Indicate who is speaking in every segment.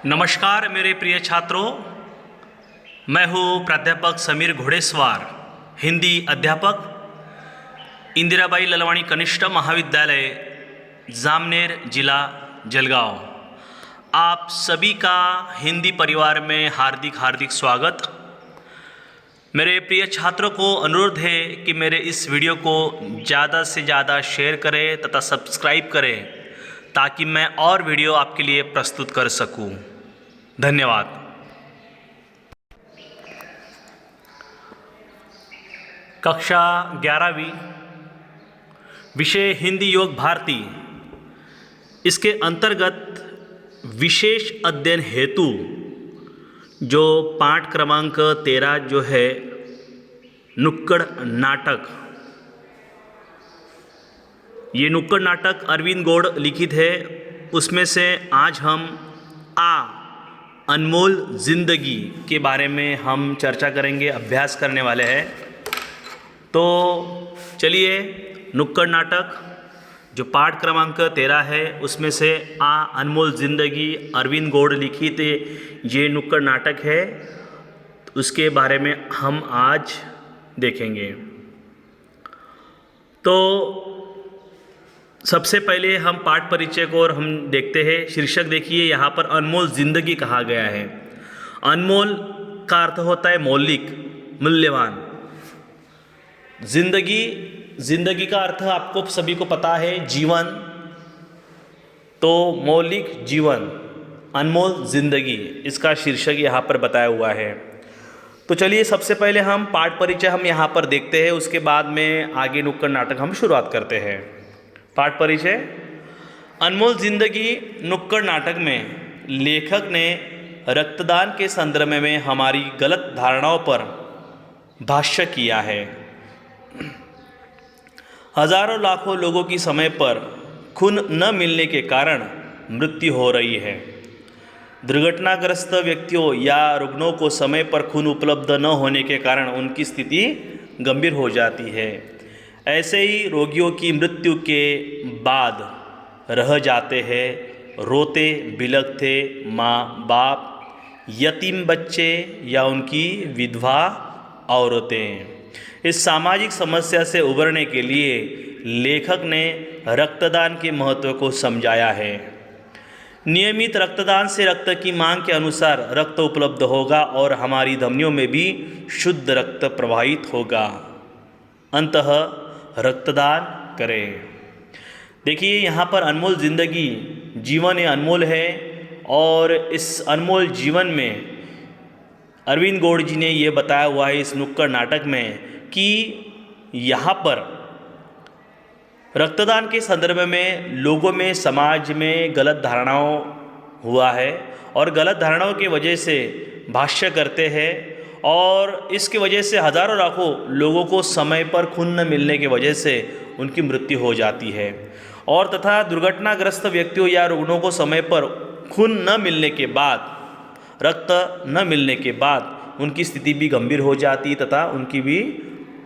Speaker 1: नमस्कार मेरे प्रिय छात्रों, मैं हूँ प्राध्यापक समीर घोड़ेसवार, हिंदी अध्यापक, इंदिराबाई ललवाणी कनिष्ठ महाविद्यालय, जामनेर जिला जलगांव। आप सभी का हिंदी परिवार में हार्दिक हार्दिक स्वागत। मेरे प्रिय छात्रों को अनुरोध है कि मेरे इस वीडियो को ज़्यादा से ज़्यादा शेयर करें तथा सब्सक्राइब करें ताकि मैं और वीडियो आपके लिए प्रस्तुत कर सकूं। धन्यवाद। कक्षा 11वीं, विषय हिंदी योग भारती। इसके अंतर्गत विशेष अध्ययन हेतु जो पाठ क्रमांक 13 जो है नुक्कड़ नाटक, ये नुक्कड़ नाटक अरविंद गौड़ लिखित है। उसमें से आज हम अनमोल ज़िंदगी के बारे में हम चर्चा करेंगे, अभ्यास करने वाले हैं। तो चलिए, नुक्कड़ नाटक जो पाठ क्रमांक 13 है उसमें से अनमोल ज़िंदगी अरविंद गौड़ लिखित ये नुक्कड़ नाटक है, उसके बारे में हम आज देखेंगे। तो सबसे पहले हम पाठ परिचय को और हम देखते हैं। शीर्षक देखिए, यहाँ पर अनमोल ज़िंदगी कहा गया है। अनमोल का अर्थ होता है मौलिक, मूल्यवान। जिंदगी का अर्थ आपको सभी को पता है, जीवन। तो मौलिक जीवन, अनमोल ज़िंदगी, इसका शीर्षक यहाँ पर बताया हुआ है। तो चलिए, सबसे पहले हम पाठ परिचय हम यहाँ पर देखते हैं, उसके बाद में आगे नुक्कड़ नाटक हम शुरुआत करते हैं। पाठ परिचय। अनमोल ज़िंदगी नुक्कड़ नाटक में लेखक ने रक्तदान के संदर्भ में हमारी गलत धारणाओं पर भाष्य किया है। हजारों लाखों लोगों की समय पर खून न मिलने के कारण मृत्यु हो रही है। दुर्घटनाग्रस्त व्यक्तियों या रुग्णों को समय पर खून उपलब्ध न होने के कारण उनकी स्थिति गंभीर हो जाती है। ऐसे ही रोगियों की मृत्यु के बाद रह जाते हैं रोते बिलखते माँ बाप, यतीम बच्चे या उनकी विधवा औरतें। इस सामाजिक समस्या से उबरने के लिए लेखक ने रक्तदान के महत्व को समझाया है। नियमित रक्तदान से रक्त की मांग के अनुसार रक्त उपलब्ध होगा और हमारी धमनियों में भी शुद्ध रक्त प्रवाहित होगा। अंततः रक्तदान करें। देखिए, यहाँ पर अनमोल ज़िंदगी, जीवन ये अनमोल है और इस अनमोल जीवन में अरविंद गौड़ जी ने ये बताया हुआ है इस नुक्कड़ नाटक में कि यहाँ पर रक्तदान के संदर्भ में लोगों में, समाज में गलत धारणाओं हुआ है और गलत धारणाओं की वजह से भाष्य करते हैं और इसकी वजह से हजारों लाखों लोगों को समय पर खून न मिलने की वजह से उनकी मृत्यु हो जाती है। और तथा दुर्घटनाग्रस्त व्यक्तियों या रुग्णों को समय पर खून न मिलने के बाद, रक्त न मिलने के बाद उनकी स्थिति भी गंभीर हो जाती है तथा उनकी भी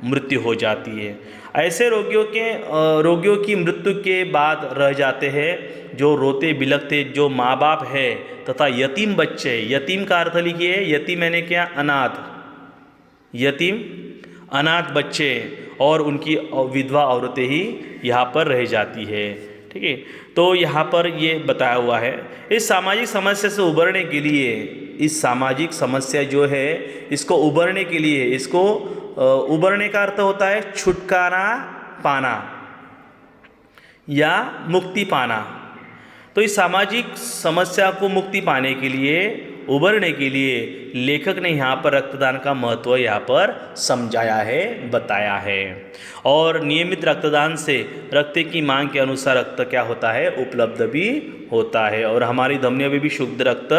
Speaker 1: मृत्यु हो जाती है। ऐसे रोगियों की मृत्यु के बाद रह जाते हैं जो रोते बिलखते जो माँ बाप है तथा यतीम बच्चे। यतीम का अर्थ लिखिए, यतीम यानी क्या? अनाथ। यतीम अनाथ बच्चे और उनकी विधवा औरतें ही यहाँ पर रह जाती है। ठीक है, तो यहाँ पर ये बताया हुआ है। इस सामाजिक समस्या से उबरने के लिए, इस सामाजिक समस्या जो है इसको उबरने के लिए, इसको उबरने का अर्थ होता है छुटकारा पाना या मुक्ति पाना। तो इस सामाजिक समस्या को मुक्ति पाने के लिए, उबरने के लिए लेखक ने यहाँ पर रक्तदान का महत्व यहाँ पर समझाया है, बताया है। और नियमित रक्तदान से रक्त की मांग के अनुसार रक्त क्या होता है? उपलब्ध भी होता है और हमारी धमनियों में भी शुद्ध रक्त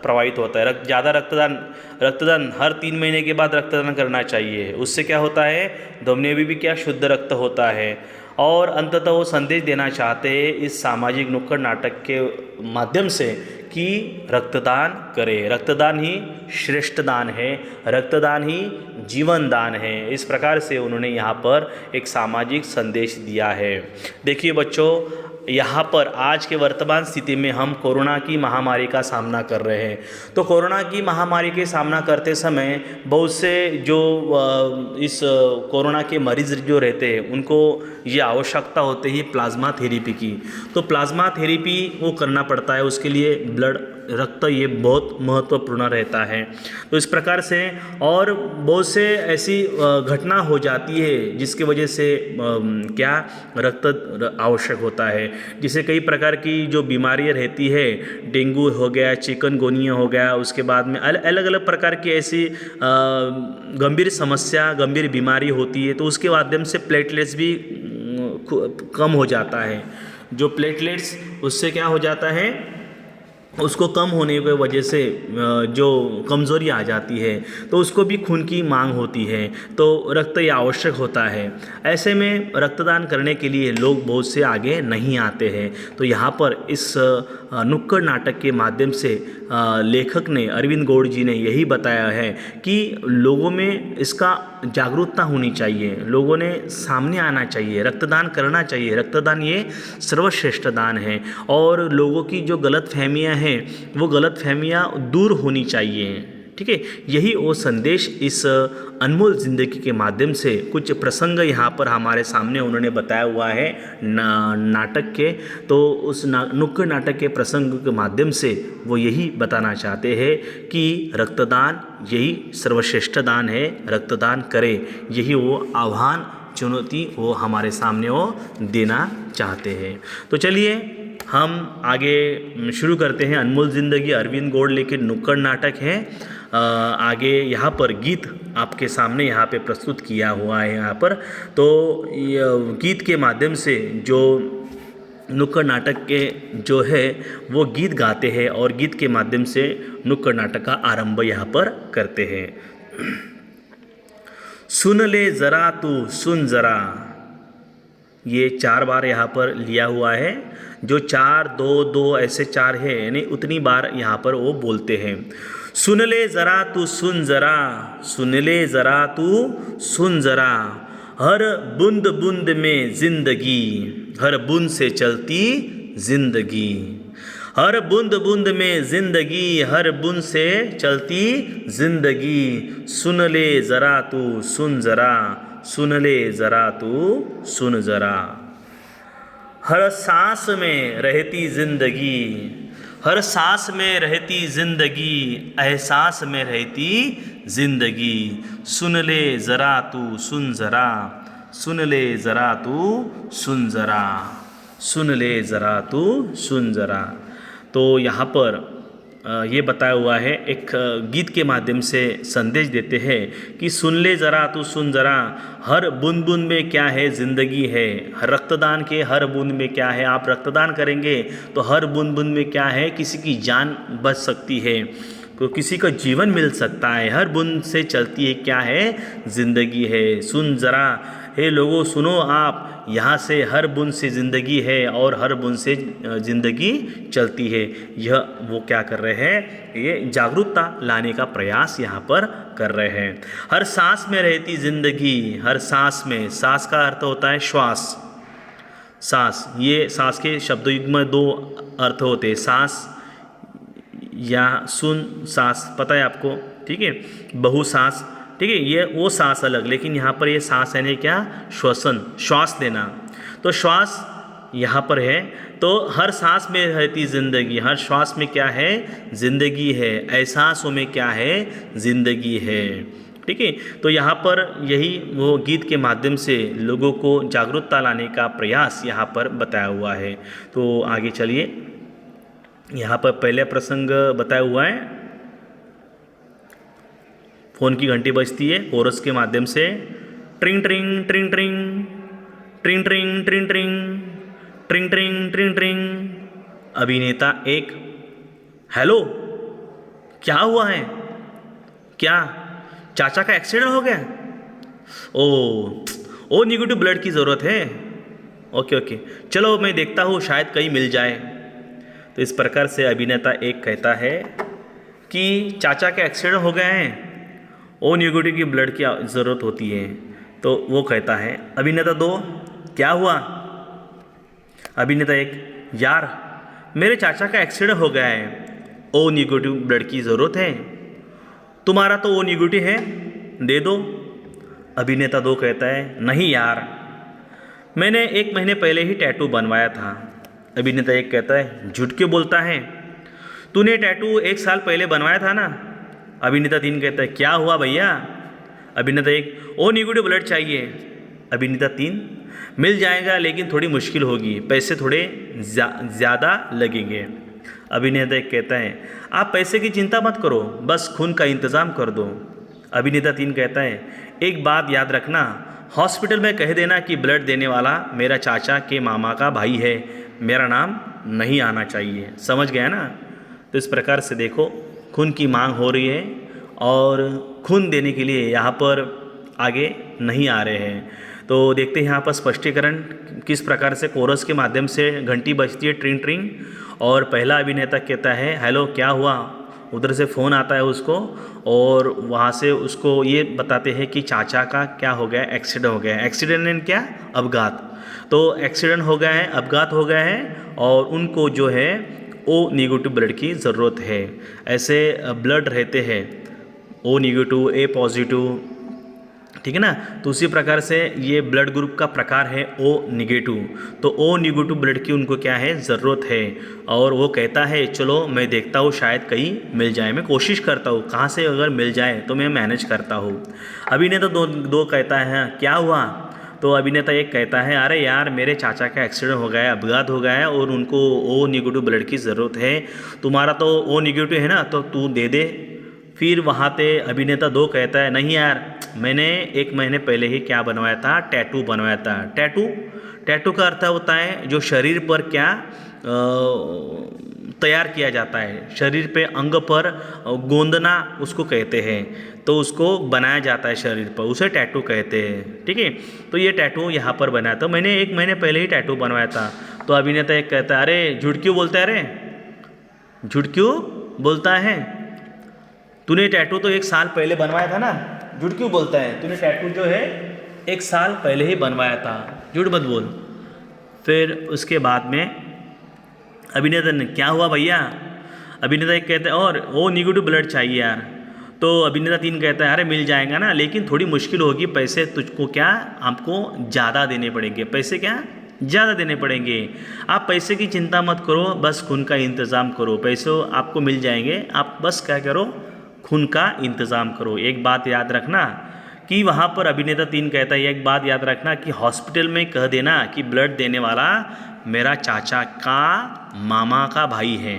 Speaker 1: प्रवाहित होता है। ज़्यादा रक्तदान हर 3 महीने के बाद रक्तदान करना चाहिए। उससे क्या होता है? धमनियों में भी क्या शुद्ध रक्त होता है। और अंततः वो संदेश देना चाहते हैं इस सामाजिक नुक्कड़ नाटक के माध्यम से कि रक्तदान करें। रक्तदान ही श्रेष्ठ दान है, रक्तदान ही जीवन दान है। इस प्रकार से उन्होंने यहाँ पर एक सामाजिक संदेश दिया है। देखिए बच्चों, यहाँ पर आज के वर्तमान स्थिति में हम कोरोना की महामारी का सामना कर रहे हैं। तो कोरोना की महामारी के सामना करते समय बहुत से जो इस कोरोना के मरीज़ जो रहते हैं उनको ये आवश्यकता होती है प्लाज्मा थेरेपी की। तो प्लाज्मा थेरेपी वो करना पड़ता है, उसके लिए ब्लड रक्त ये बहुत महत्वपूर्ण रहता है। तो इस प्रकार से और बहुत से ऐसी घटना हो जाती है जिसकी वजह से क्या रक्त आवश्यक होता है। जिसे कई प्रकार की जो बीमारियां रहती है, डेंगू हो गया, चिकनगुनिया हो गया, उसके बाद में अलग अलग प्रकार की ऐसी गंभीर समस्या, गंभीर बीमारी होती है, तो उसके माध्यम से प्लेटलेट्स भी कम हो जाता है। जो प्लेटलेट्स उससे क्या हो जाता है, उसको कम होने की वजह से जो कमज़ोरी आ जाती है, तो उसको भी खून की मांग होती है, तो रक्त ये आवश्यक होता है। ऐसे में रक्तदान करने के लिए लोग बहुत से आगे नहीं आते हैं। तो यहाँ पर इस नुक्कड़ नाटक के माध्यम से लेखक ने, अरविंद गौड़ जी ने यही बताया है कि लोगों में इसका जागरूकता होनी चाहिए, लोगों ने सामने आना चाहिए, रक्तदान करना चाहिए। रक्तदान ये सर्वश्रेष्ठ दान है और लोगों की जो गलतफहमियां हैं वो गलतफहमियां दूर होनी चाहिए। ठीक है, यही वो संदेश इस अनमोल ज़िंदगी के माध्यम से कुछ प्रसंग यहाँ पर हमारे सामने उन्होंने बताया हुआ है नाटक के। तो उस नुक्कड़ नाटक के प्रसंग के माध्यम से वो यही बताना चाहते हैं कि रक्तदान यही सर्वश्रेष्ठ दान है, रक्तदान करें। यही वो आह्वान, चुनौती वो हमारे सामने वो देना चाहते हैं। तो चलिए हम आगे शुरू करते हैं। अनमोल ज़िंदगी अरविंद गौड़ लिखित नुक्कड़ नाटक है। आगे यहाँ पर गीत आपके सामने यहाँ पे प्रस्तुत किया हुआ है यहाँ पर। तो गीत के माध्यम से जो नुक्कड़ नाटक के जो है वो गीत गाते हैं और गीत के माध्यम से नुक्कड़ नाटक का आरंभ यहाँ पर करते हैं। सुन ले ज़रा तू सुन ज़रा, ये 4 बार यहाँ पर लिया हुआ है। जो 4 2 2 ऐसे 4 है, यानी उतनी बार यहाँ पर वो बोलते हैं। सुन ले ज़रा तू सुन ज़रा, सुन ले ज़रा तू सुन ज़रा, हर बूंद बूंद में ज़िंदगी, हर बूंद से चलती ज़िंदगी, हर बूंद बूंद में ज़िंदगी, हर बूंद से चलती ज़िंदगी। सुन ले ज़रा तू सुन ज़रा, सुन ले ज़रा तू सुन ज़रा, हर सांस में रहती ज़िंदगी, हर सांस में रहती ज़िंदगी, एहसास में रहती ज़िंदगी। सुन ले ज़रा तू सुन ज़रा, सुन ले ज़रा तू सुन ज़रा, सुन ले ज़रा तू सुन ज़रा। तो यहाँ पर ये बताया हुआ है, एक गीत के माध्यम से संदेश देते हैं कि सुन ले ज़रा तू सुन ज़रा, हर बूंद बूंद में क्या है ज़िंदगी है। रक्तदान के हर बूंद में क्या है, आप रक्तदान करेंगे तो हर बूंद बूंद में क्या है, किसी की जान बच सकती है, तो किसी का जीवन मिल सकता है। हर बूंद से चलती है क्या है, ज़िंदगी है। सुन ज़रा, हे लोगों सुनो आप, यहाँ से हर बूंद से ज़िंदगी है और हर बूंद से ज़िंदगी चलती है। यह वो क्या कर रहे हैं, ये जागरूकता लाने का प्रयास यहाँ पर कर रहे हैं। हर सांस में रहती ज़िंदगी, हर सांस में, सांस का अर्थ होता है श्वास, सांस, ये सांस के शब्दयुग्म में 2 अर्थ होते हैं, सांस या सुन सांस, पता है आपको, ठीक है, बहु सांस, ठीक है, ये वो सांस अलग, लेकिन यहाँ पर ये सांस यानी क्या, श्वसन, श्वास देना। तो श्वास यहाँ पर है, तो हर सांस में रहती ज़िंदगी, हर श्वास में क्या है, ज़िंदगी है, एहसासों में क्या है, ज़िंदगी है। ठीक है, तो यहाँ पर यही वो गीत के माध्यम से लोगों को जागरूकता लाने का प्रयास यहाँ पर बताया हुआ है। तो आगे चलिए, यहाँ पर पहले प्रसंग बताया हुआ है, फ़ोन की घंटी बजती है कोरस के माध्यम से, ट्रिंग ट्रिंग ट्रिंग ट्रिंग ट्रिंग ट्रिंग ट्रिंग ट्रिंग ट्रिंग ट्रिंग ट्रिंग ट्रिंग। अभिनेता 1, हेलो, क्या हुआ है, क्या चाचा का एक्सीडेंट हो गया? ओ नेगेटिव ब्लड की ज़रूरत है, ओके ओके, चलो मैं देखता हूँ, शायद कहीं मिल जाए। तो इस प्रकार से अभिनेता 1 कहता है कि चाचा के एक्सीडेंट हो गए हैं, ओ नेगेटिव की ब्लड की ज़रूरत होती है। तो वो कहता है, अभिनेता 2, क्या हुआ? अभिनेता एक, यार मेरे चाचा का एक्सीडेंट हो गया है, ओ निगेटिव ब्लड की ज़रूरत है, तुम्हारा तो ओ निगेटिव है, दे दो। अभिनेता 2 कहता है, नहीं यार, मैंने 1 महीने पहले ही टैटू बनवाया था। अभिनेता 1 कहता है, झूठ क्यों बोलता है, तूने टैटू 1 साल पहले बनवाया था ना। अभिनेता 3 कहता है, क्या हुआ भैया। अभिनेता 1, ओ निगेटिव ब्लड चाहिए। अभिनेता 3, मिल जाएगा लेकिन थोड़ी मुश्किल होगी, पैसे थोड़े ज़्यादा लगेंगे। अभिनेता 1 कहता है, आप पैसे की चिंता मत करो, बस खून का इंतज़ाम कर दो। अभिनेता 3 कहता है, एक बात याद रखना, हॉस्पिटल में कह देना कि ब्लड देने वाला मेरा चाचा के मामा का भाई है, मेरा नाम नहीं आना चाहिए। समझ गया ना। तो इस प्रकार से देखो, खून की मांग हो रही है और खून देने के लिए यहाँ पर आगे नहीं आ रहे हैं। तो देखते हैं यहाँ पर स्पष्टीकरण किस प्रकार से कोरस के माध्यम से घंटी बजती है, ट्रिंग ट्रिंग, और पहला अभिनेता कहता है, हेलो क्या हुआ। उधर से फ़ोन आता है उसको और वहाँ से उसको ये बताते हैं कि चाचा का क्या हो गया, एक्सीडेंट हो गया है। एक्सीडेंट एंड क्या, अपघात। तो एक्सीडेंट हो गया है, अपघात हो गया है और उनको जो है ओ निगेटिव ब्लड की ज़रूरत है। ऐसे ब्लड रहते हैं ओ निगेटिव, ए पॉजिटिव, ठीक है ना। तो उसी प्रकार से ये ब्लड ग्रुप का प्रकार है ओ निगेटिव। तो ओ निगेटिव ब्लड की उनको क्या है, ज़रूरत है। और वो कहता है, चलो मैं देखता हूँ, शायद कहीं मिल जाए, मैं कोशिश करता हूँ, कहाँ से अगर मिल जाए तो मैं मैनेज करता हूँ। अभिनेता 2 कहता है, क्या हुआ। तो अभिनेता 1 कहता है, अरे यार मेरे चाचा का एक्सीडेंट हो गया है, अपघात हो गया है और उनको ओ निगेटिव ब्लड की ज़रूरत है, तुम्हारा तो ओ निगेटिव है ना, तो तू दे दे। फिर वहाँ पे अभिनेता 2 कहता है, नहीं यार, मैंने 1 महीने पहले ही क्या बनवाया था, टैटू बनवाया था। टैटू का अर्थ होता है जो शरीर पर क्या तैयार किया जाता है, शरीर पे अंग पर गोंदना उसको कहते हैं। तो उसको बनाया जाता है शरीर पर, उसे टैटू कहते हैं, ठीक है। तो ये टैटू यहाँ पर बनाया था, मैंने 1 महीने पहले ही टैटू बनवाया था। तो अभिनेता 1 कहता है, अरे झूठ क्यों बोलता है, अरे झूठ क्यों बोलता है, तूने टैटू तो 1 साल पहले बनवाया था ना, झूठ क्यों बोलता है, तूने टैटू जो है 1 साल पहले ही बनवाया था, झूठ मत बोल। फिर उसके बाद में अभिनेता ने, क्या हुआ भैया। अभिनेता 1 कहता है, और ओ निगेटिव ब्लड चाहिए यार। तो अभिनेता 3 कहता है, अरे मिल जाएगा ना, लेकिन थोड़ी मुश्किल होगी, पैसे तुझको क्या, आपको ज़्यादा देने पड़ेंगे, पैसे क्या ज़्यादा देने पड़ेंगे। आप पैसे की चिंता मत करो, बस खून का इंतज़ाम करो, पैसे आपको मिल जाएंगे, आप बस क्या करो, खून का इंतज़ाम करो। एक बात याद रखना कि वहाँ पर अभिनेता 3 कहता है, एक बात याद रखना कि हॉस्पिटल में कह देना कि ब्लड देने वाला मेरा चाचा का मामा का भाई है।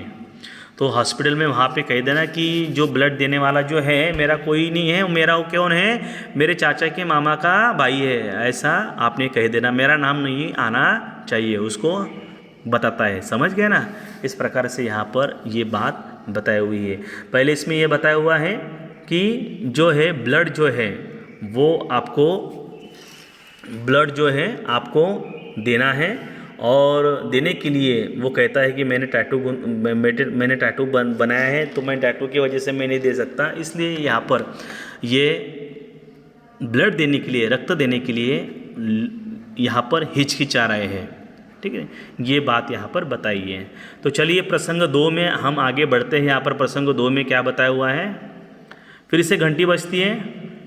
Speaker 1: तो हॉस्पिटल में वहाँ पे कह देना कि जो ब्लड देने वाला जो है मेरा कोई नहीं है, मेरा वो कौन है, मेरे चाचा के मामा का भाई है, ऐसा आपने कह देना, मेरा नाम नहीं आना चाहिए, उसको बताता है। समझ गए ना। इस प्रकार से यहाँ पर ये बात बताई हुई है। पहले इसमें ये बताया हुआ है कि जो है ब्लड जो है वो आपको, ब्लड जो है आपको देना है, और देने के लिए वो कहता है कि मैंने टैटू बनाया है, तो मैं टैटू की वजह से मैं नहीं दे सकता, इसलिए यहाँ पर ये ब्लड देने के लिए, रक्त देने के लिए यहाँ पर हिचकिचा रहे हैं, ठीक है। ये बात यहाँ पर बताई है। तो चलिए प्रसंग 2 में हम आगे बढ़ते हैं। यहाँ पर प्रसंग 2 में क्या बताया हुआ है, फिर से घंटी बजती है,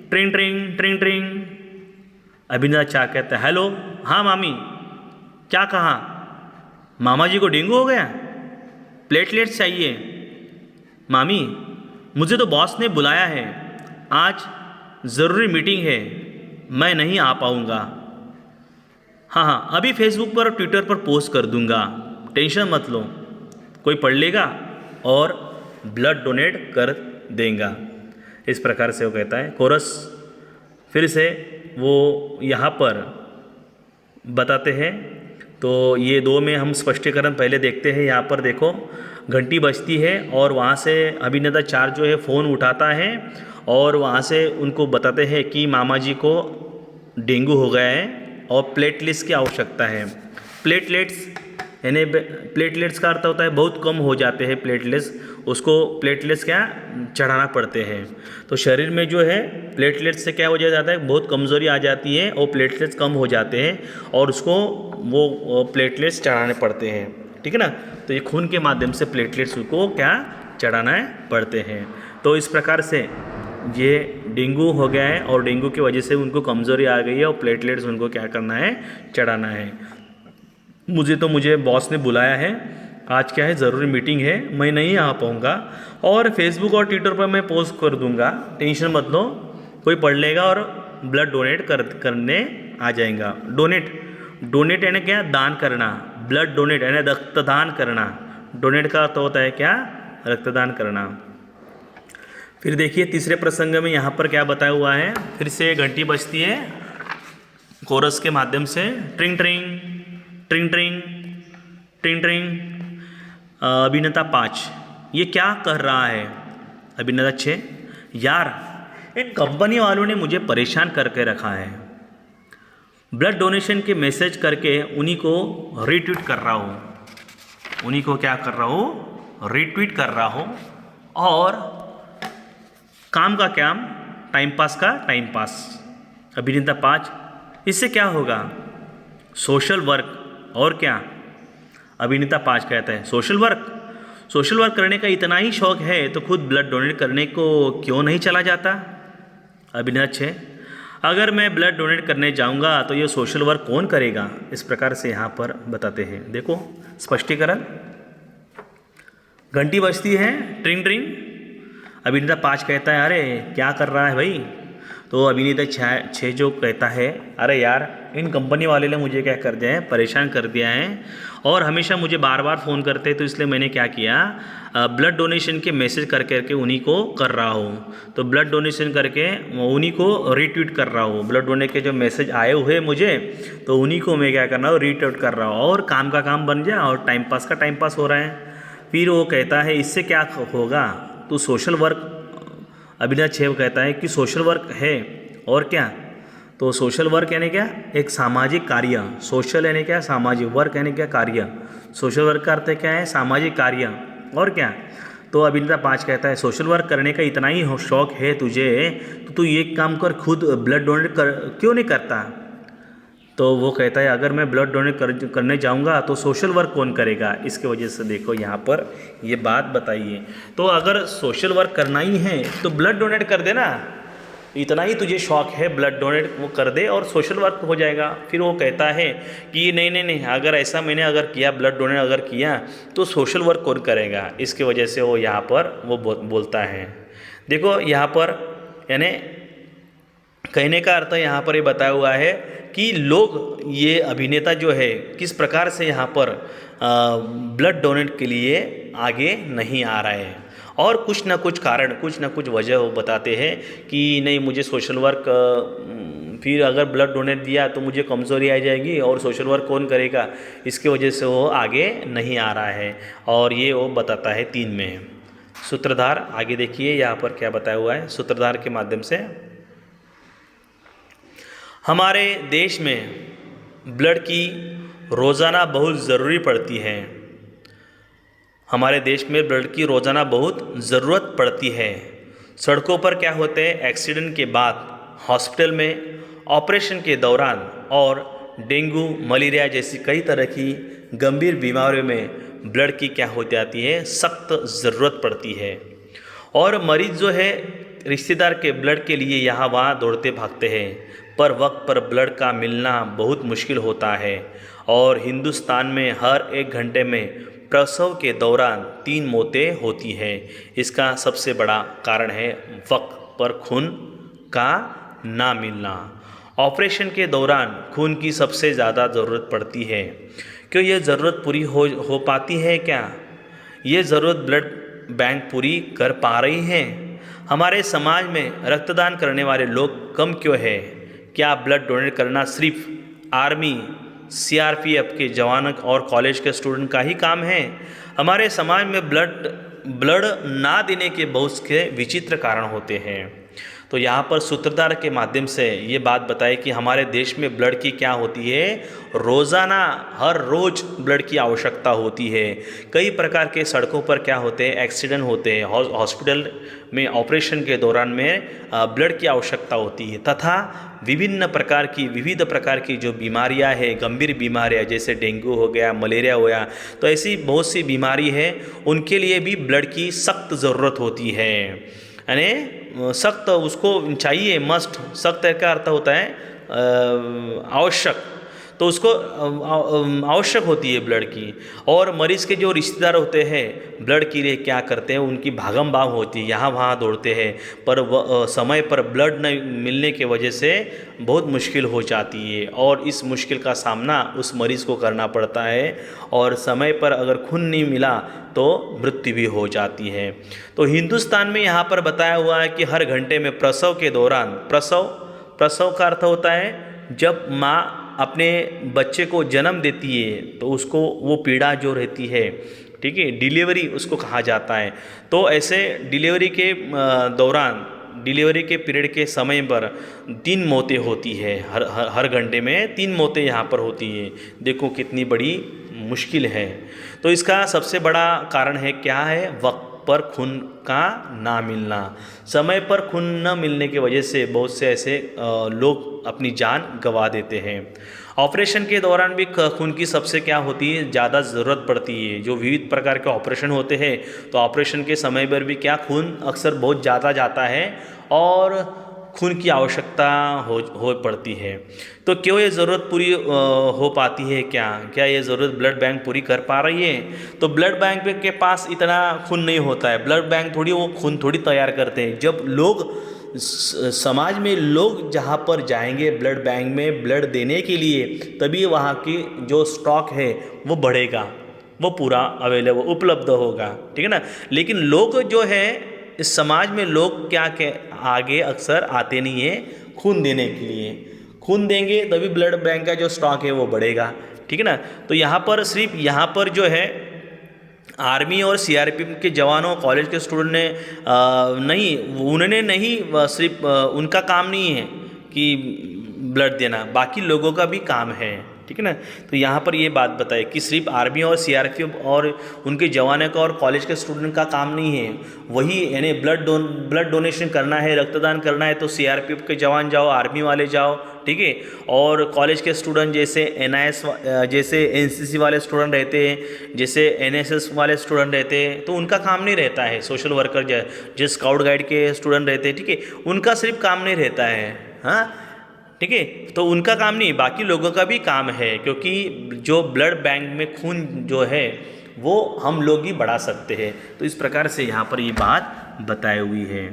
Speaker 1: ट्रिंग ट्रिंग ट्रिंग ट्रिंग। अभिनेता 4 कहता है, हेलो, हाँ मामी, क्या कहा, मामा जी को डेंगू हो गया, प्लेटलेट्स चाहिए। मामी, मुझे तो बॉस ने बुलाया है, आज ज़रूरी मीटिंग है, मैं नहीं आ पाऊँगा। हाँ, अभी फेसबुक पर और ट्विटर पर पोस्ट कर दूंगा, टेंशन मत लो, कोई पढ़ लेगा और ब्लड डोनेट कर देगा। इस प्रकार से वो कहता है। कोरस फिर से वो यहाँ पर बताते हैं। तो ये 2 में हम स्पष्टीकरण पहले देखते हैं। यहाँ पर देखो, घंटी बजती है और वहाँ से अभिनेता 4 जो है फ़ोन उठाता है और वहाँ से उनको बताते हैं कि मामा जी को डेंगू हो गया है और प्लेटलेट्स की आवश्यकता है। प्लेटलेट्स यानी प्लेटलेट्स का अर्थ होता है बहुत कम हो जाते हैं प्लेटलेट्स, उसको प्लेटलेट्स क्या चढ़ाना पड़ते हैं। तो शरीर में जो है प्लेटलेट्स से क्या हो जाता है, बहुत कमज़ोरी आ जाती है और प्लेटलेट्स कम हो जाते हैं और उसको वो प्लेटलेट्स चढ़ाने पड़ते हैं, ठीक है ना। तो ये खून के माध्यम से प्लेटलेट्स को क्या चढ़ाना पड़ते हैं। तो इस प्रकार से ये डेंगू हो गया है और डेंगू की वजह से उनको कमज़ोरी आ गई है और प्लेटलेट्स उनको क्या करना है, चढ़ाना है। मुझे बॉस ने बुलाया है, आज क्या है ज़रूरी मीटिंग है, मैं नहीं आ पाऊँगा और फेसबुक और ट्विटर पर मैं पोस्ट कर दूँगा, टेंशन मत लो, कोई पढ़ लेगा और ब्लड डोनेट करने आ जाएगा। डोनेट यानी क्या, दान करना, ब्लड डोनेट यानी रक्तदान करना। डोनेट का अर्थ होता है क्या, रक्तदान करना। फिर देखिए तीसरे प्रसंग में यहाँ पर क्या बताया हुआ है, फिर से घंटी बजती है कोरस के माध्यम से, ट्रिंग ट्रिंग ट्रिंग ट्रिंग ट्रिंग ट्रिंग। अभिनेता 5 ये क्या कर रहा है, अभिनेता 6 यार इन कंपनी वालों ने मुझे परेशान करके रखा है, ब्लड डोनेशन के मैसेज करके उन्हीं को रीट्वीट कर रहा हूँ, उन्हीं को क्या कर रहा हूँ, रीट्वीट कर रहा हूँ, और काम का काम, टाइम पास का टाइम पास। अभिनेता 5 इससे क्या होगा, सोशल वर्क और क्या। अभिनेता 5 कहता है सोशल वर्क करने का इतना ही शौक है तो खुद ब्लड डोनेट करने को क्यों नहीं चला जाता। अभिनेता 6 अगर मैं ब्लड डोनेट करने जाऊंगा तो ये सोशल वर्क कौन करेगा। इस प्रकार से यहाँ पर बताते हैं, देखो स्पष्टीकरण। घंटी बजती है, ट्रिंग ट्रिंग। अभिनेता 5 कहता है अरे क्या कर रहा है भाई। तो अभिनेता 6 जो कहता है अरे यार इन कंपनी वाले ने मुझे क्या कर दिया है, परेशान कर दिया है और हमेशा मुझे बार बार फ़ोन करते हैं, तो इसलिए मैंने क्या किया, ब्लड डोनेशन के मैसेज कर करके उन्हीं को कर रहा हूँ। तो ब्लड डोनेशन करके उन्हीं को रीट्वीट कर रहा हूँ, ब्लड डोनेट के जो मैसेज आए हुए मुझे तो उन्हीं को मैं क्या कर रहा हूँ, रीट्वीट कर रहा हूँ, और काम का काम बन जाए और टाइम पास का टाइम पास हो रहा है। फिर वो कहता है इससे क्या होगा, तो सोशल वर्क। अभिनेता 6 कहता है कि सोशल वर्क है और क्या। तो सोशल वर्क यानी क्या, एक सामाजिक कार्य। सोशल यानी क्या, सामाजिक, वर्क यानी क्या, कार्य। सोशल वर्क का अर्थ क्या है, सामाजिक कार्य और क्या। तो अभिनेता 5 कहता है सोशल वर्क करने का इतना ही शौक है तुझे तो तू एक काम कर, खुद ब्लड डोनेट क्यों नहीं करता। तो वो कहता है अगर मैं ब्लड डोनेट करने जाऊंगा तो सोशल वर्क कौन करेगा। इसके वजह से देखो यहाँ पर ये बात बताइए। तो अगर सोशल वर्क करना ही है तो ब्लड डोनेट कर देना, इतना ही तुझे शौक है ब्लड डोनेट, वो कर दे और सोशल वर्क हो जाएगा। फिर वो कहता है कि नहीं, अगर ऐसा मैंने अगर किया, ब्लड डोनेट अगर किया तो सोशल वर्क कौन करेगा। इसके वजह से वो यहाँ पर वो बोलता है। देखो यहाँ पर यानी कहने का अर्थ यहाँ पर ये बताया हुआ है कि लोग, ये अभिनेता जो है किस प्रकार से यहाँ पर ब्लड डोनेट के लिए आगे नहीं आ रहे हैं, और कुछ ना कुछ कारण, कुछ ना कुछ वजह वो बताते हैं कि नहीं मुझे सोशल वर्क, फिर अगर ब्लड डोनेट दिया तो मुझे कमज़ोरी आ जाएगी और सोशल वर्क कौन करेगा। इसके वजह से वो आगे नहीं आ रहा है, और ये वो बताता है 3 में। सूत्रधार आगे देखिए यहाँ पर क्या बताया हुआ है। सूत्रधार के माध्यम से हमारे देश में ब्लड की रोज़ाना बहुत ज़रूरी पड़ती है। हमारे देश में ब्लड की रोज़ाना बहुत ज़रूरत पड़ती है। सड़कों पर क्या होते हैं, एक्सीडेंट के बाद, हॉस्पिटल में, ऑपरेशन के दौरान, और डेंगू, मलेरिया जैसी कई तरह की गंभीर बीमारियों में ब्लड की क्या हो जाती है, सख्त ज़रूरत पड़ती है। और मरीज़ जो है रिश्तेदार के ब्लड के लिए यहाँ वहाँ दौड़ते भागते हैं, पर वक्त पर ब्लड का मिलना बहुत मुश्किल होता है। और हिंदुस्तान में हर 1 घंटे में प्रसव के दौरान 3 मौतें होती हैं। इसका सबसे बड़ा कारण है वक्त पर खून का ना मिलना। ऑपरेशन के दौरान खून की सबसे ज़्यादा ज़रूरत पड़ती है। क्यों ये ज़रूरत पूरी हो पाती है क्या? ये ज़रूरत ब्लड बैंक पूरी कर पा रही हैं? हमारे समाज में रक्तदान करने वाले लोग कम क्यों है? क्या ब्लड डोनेट करना सिर्फ आर्मी, CRPF के जवान और कॉलेज के स्टूडेंट का ही काम है? हमारे समाज में ब्लड ना देने के बहुत से विचित्र कारण होते हैं। तो यहाँ पर सूत्रधार के माध्यम से ये बात बताई कि हमारे देश में ब्लड की क्या होती है, रोज़ाना हर रोज़ ब्लड की आवश्यकता होती है। कई प्रकार के सड़कों पर क्या होते हैं, एक्सीडेंट होते हैं, हॉस्पिटल में ऑपरेशन के दौरान में ब्लड की आवश्यकता होती है, तथा विविध प्रकार की जो बीमारियां हैं, गंभीर बीमारियां जैसे डेंगू हो गया, मलेरिया हो गया, तो ऐसी बहुत सी बीमारी है, उनके लिए भी ब्लड की सख्त ज़रूरत होती है। यानी सख्त उसको चाहिए, मस्ट, सख्त का अर्थ होता है आवश्यक, तो उसको आवश्यक होती है ब्लड की। और मरीज़ के जो रिश्तेदार होते हैं ब्लड के लिए क्या करते हैं, उनकी भागम भाग होती है, यहाँ वहाँ दौड़ते हैं, पर समय पर ब्लड न मिलने के वजह से बहुत मुश्किल हो जाती है, और इस मुश्किल का सामना उस मरीज़ को करना पड़ता है, और समय पर अगर खून नहीं मिला तो मृत्यु भी हो जाती है। तो हिंदुस्तान में यहाँ पर बताया हुआ है कि हर घंटे में प्रसव के दौरान, प्रसव का अर्थ होता है जब माँ अपने बच्चे को जन्म देती है तो उसको वो पीड़ा जो रहती है, ठीक है, डिलीवरी उसको कहा जाता है। तो ऐसे डिलीवरी के दौरान, डिलीवरी के पीरियड के समय पर 3 मौतें होती है, हर घंटे में 3 मौतें यहाँ पर होती हैं। देखो कितनी बड़ी मुश्किल है। तो इसका सबसे बड़ा कारण है क्या है, वक्त पर खून का ना मिलना। समय पर खून न मिलने की वजह से बहुत से ऐसे लोग अपनी जान गंवा देते हैं। ऑपरेशन के दौरान भी खून की सबसे क्या होती है, ज़्यादा ज़रूरत पड़ती है। जो विविध प्रकार के ऑपरेशन होते हैं तो ऑपरेशन के समय पर भी क्या खून अक्सर बहुत ज़्यादा जाता है और खून की आवश्यकता हो पड़ती है। तो क्यों ये ज़रूरत पूरी हो पाती है, क्या ये ज़रूरत ब्लड बैंक पूरी कर पा रही है? तो ब्लड बैंक के पास इतना खून नहीं होता है, ब्लड बैंक वो खून थोड़ी तैयार करते हैं। जब लोग समाज में लोग जहाँ पर जाएंगे ब्लड बैंक में ब्लड देने के लिए, तभी वहाँ की जो स्टॉक है वो बढ़ेगा, वो पूरा अवेलेबल उपलब्ध होगा, ठीक है ना। लेकिन लोग जो है इस समाज में लोग क्या के आगे अक्सर आते नहीं हैं खून देने के लिए। खून देंगे तभी ब्लड बैंक का जो स्टॉक है वो बढ़ेगा, ठीक है ना। तो यहाँ पर सिर्फ यहाँ पर जो है आर्मी और सीआरपीएफ के जवानों, कॉलेज के स्टूडेंट ने उन्होंने नहीं सिर्फ उनका काम नहीं है कि ब्लड देना, बाकी लोगों का भी काम है, ठीक है ना। तो यहाँ पर ये बात बताए कि सिर्फ आर्मी और सीआरपीएफ और उनके जवानों का और कॉलेज के स्टूडेंट का काम नहीं है, वही यानी ब्लड डोनेशन करना है, रक्तदान करना है तो सीआरपीएफ के जवान जाओ, आर्मी वाले जाओ, ठीक है। और कॉलेज के स्टूडेंट जैसे एनआईएस, जैसे एनसीसी वाले स्टूडेंट रहते हैं, जैसे एनएसएस वाले स्टूडेंट रहते हैं, तो उनका काम नहीं रहता है। सोशल वर्कर जो स्काउट गाइड के स्टूडेंट रहते हैं, ठीक है, उनका सिर्फ काम नहीं रहता है, हाँ, ठीक है। तो उनका काम नहीं, बाकी लोगों का भी काम है, क्योंकि जो ब्लड बैंक में खून जो है वो हम लोग ही बढ़ा सकते हैं। तो इस प्रकार से यहाँ पर ये बात बताई हुई है।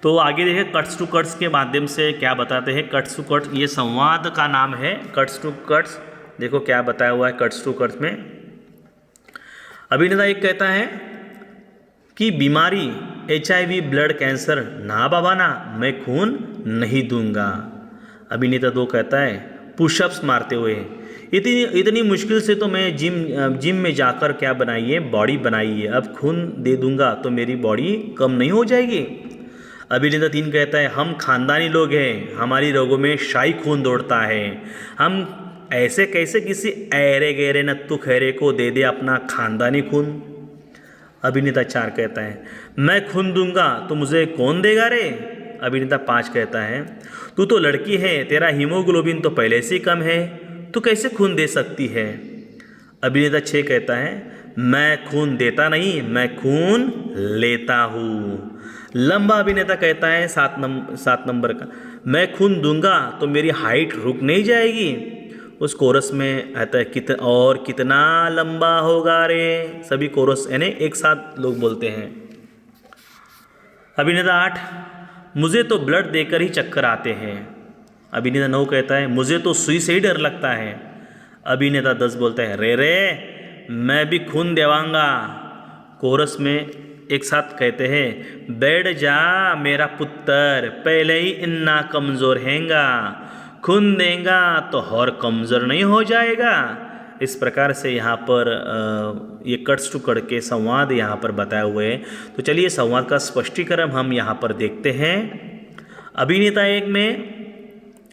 Speaker 1: तो आगे देखें कट्स टू कट्स के माध्यम से क्या बताते हैं। कट्स टू कट्स ये संवाद का नाम है, कट्स टू कट्स। देखो क्या बताया हुआ है कट्स टू कट्स में। अभिनेता एक कहता है कि बीमारी HIV, ब्लड कैंसर, ना बाबा ना, मैं खून नहीं दूंगा। अभिनेता 2 कहता है पुशअप्स मारते हुए, इतनी मुश्किल से तो मैं जिम में जाकर क्या बनाई है, बॉडी बनाई है, अब खून दे दूंगा तो मेरी बॉडी कम नहीं हो जाएगी। अभिनेता 3 कहता है हम खानदानी लोग हैं, हमारी रगों में शाही खून दौड़ता है, हम ऐसे कैसे किसी ऐरे गहरे नत्थु खैरे को दे दे अपना खानदानी खून। अभिनेता 4 कहता है मैं खून दूंगा तो मुझे कौन देगा रे। अभिनेता 5 कहता है तू तो लड़की है, तेरा हीमोग्लोबिन तो पहले से ही कम है, तू कैसे खून दे सकती है। अभिनेता 6 कहता है मैं खून देता नहीं, मैं खून लेता हूँ। लंबा अभिनेता कहता है 7 नंबर का, मैं खून दूंगा तो मेरी हाइट रुक नहीं जाएगी। उस कोरस में आता है कितना लंबा होगा रे। सभी कोरस यानी एक साथ लोग बोलते हैं। अभिनेता 8 मुझे तो ब्लड देकर ही चक्कर आते हैं। अभिनेता 9 कहता है मुझे तो सुई से ही डर लगता है। अभिनेता 10 बोलता है रे मैं भी खून देवांगा। कोरस में एक साथ कहते हैं बैठ जा मेरा पुत्र, पहले ही इन्ना कमज़ोर हैगा, खून देगा तो और कमज़ोर नहीं हो जाएगा। इस प्रकार से यहाँ पर ये कट्स टू कट के संवाद यहाँ पर बताए हुए हैं। तो चलिए संवाद का स्पष्टीकरण हम यहाँ पर देखते हैं। अभिनेता एक में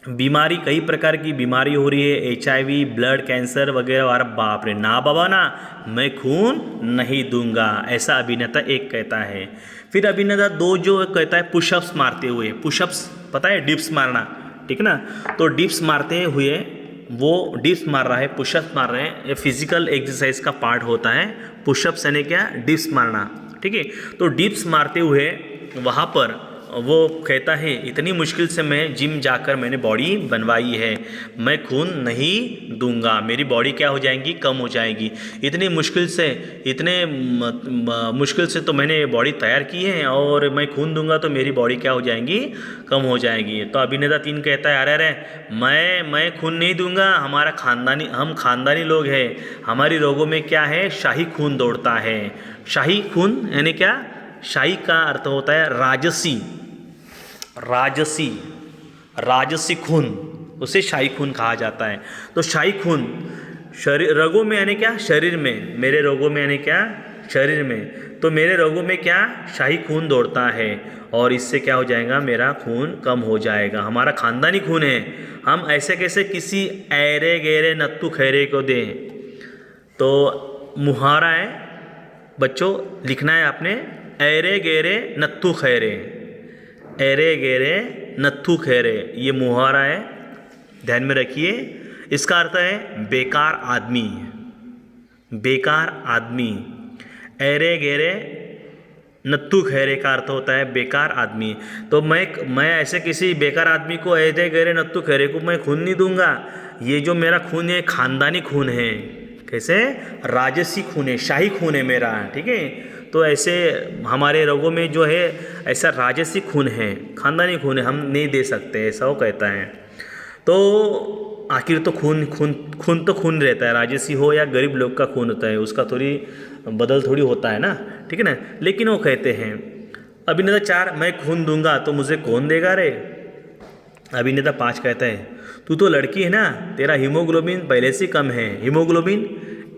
Speaker 1: बीमारी, कई प्रकार की बीमारी हो रही है, HIV, ब्लड कैंसर वगैरह। और बाप रे, ना बाबा ना, मैं खून नहीं दूंगा, ऐसा अभिनेता एक कहता है। फिर अभिनेता दो जो कहता है पुशअप्स मारते हुए, पुशअप्स पता है डिप्स मारना, ठीक है ना। तो डिप्स मारते हुए वो डिप्स मार रहा है, पुशअप्स मार रहे हैं, ये फिजिकल एक्सरसाइज का पार्ट होता है। पुशअप्स यानी क्या, डिप्स मारना, ठीक है। तो डिप्स मारते हुए वहाँ पर वो कहता है इतनी मुश्किल से मैं जिम जाकर मैंने बॉडी बनवाई है, मैं खून नहीं दूंगा, मेरी बॉडी क्या हो जाएगी, कम हो जाएगी। इतनी मुश्किल से, इतने मुश्किल से तो मैंने बॉडी तैयार की है और मैं खून दूंगा तो मेरी बॉडी क्या हो जाएगी, कम हो जाएगी। तो अभिनेता 3 कहता है अरे अरे मैं खून नहीं दूंगा, हमारा खानदानी, हम खानदानी लोग हैं, हमारी रोगों में क्या है, शाही खून दौड़ता है। शाही खून यानी क्या, शाही का अर्थ होता है राजसी, राजसी, राजसी खून, उसे शाही खून कहा जाता है। तो शाही खून शरीर, रोगों में यानी क्या, शरीर में, मेरे रोगों में यानी क्या, शरीर में। तो मेरे रोगों में क्या, शाही खून दौड़ता है और इससे क्या हो जाएगा, मेरा खून कम हो जाएगा, हमारा खानदानी खून है। हम ऐसे कैसे किसी ऐरे गहरे नत्थु खैरे को दें। तो मुहावरा है बच्चों, लिखना है आपने, ऐरे गहरे नत्थु खैरे, ऐरे गहरे नत्थु खैरे, ये मुहावरा है, ध्यान में रखिए। इसका अर्थ है बेकार आदमी, बेकार आदमी। ऐरे गहरे नत्थु खैरे का अर्थ होता है बेकार आदमी। तो मैं ऐसे किसी बेकार आदमी को, ऐरे गहरे नत्थु खैरे को मैं खून नहीं दूंगा। ये जो मेरा खून है खानदानी खून है, कैसे, राजसी खून है, शाही खून है मेरा, ठीक है। तो ऐसे हमारे रोगों में जो है ऐसा राजसी खून है, खानदानी खून है, हम नहीं दे सकते, ऐसा वो कहता है। तो आखिर तो खून तो खून रहता है, राजसी हो या गरीब लोग का खून होता है, उसका थोड़ी बदल थोड़ी होता है ना, ठीक है ना। लेकिन वो कहते हैं अभिनेता 4, मैं खून दूंगा तो मुझे कौन देगा रे। अभिनेता 5 कहता है तू तो लड़की है ना, तेरा हीमोग्लोबिन पहले से कम है। हीमोग्लोबिन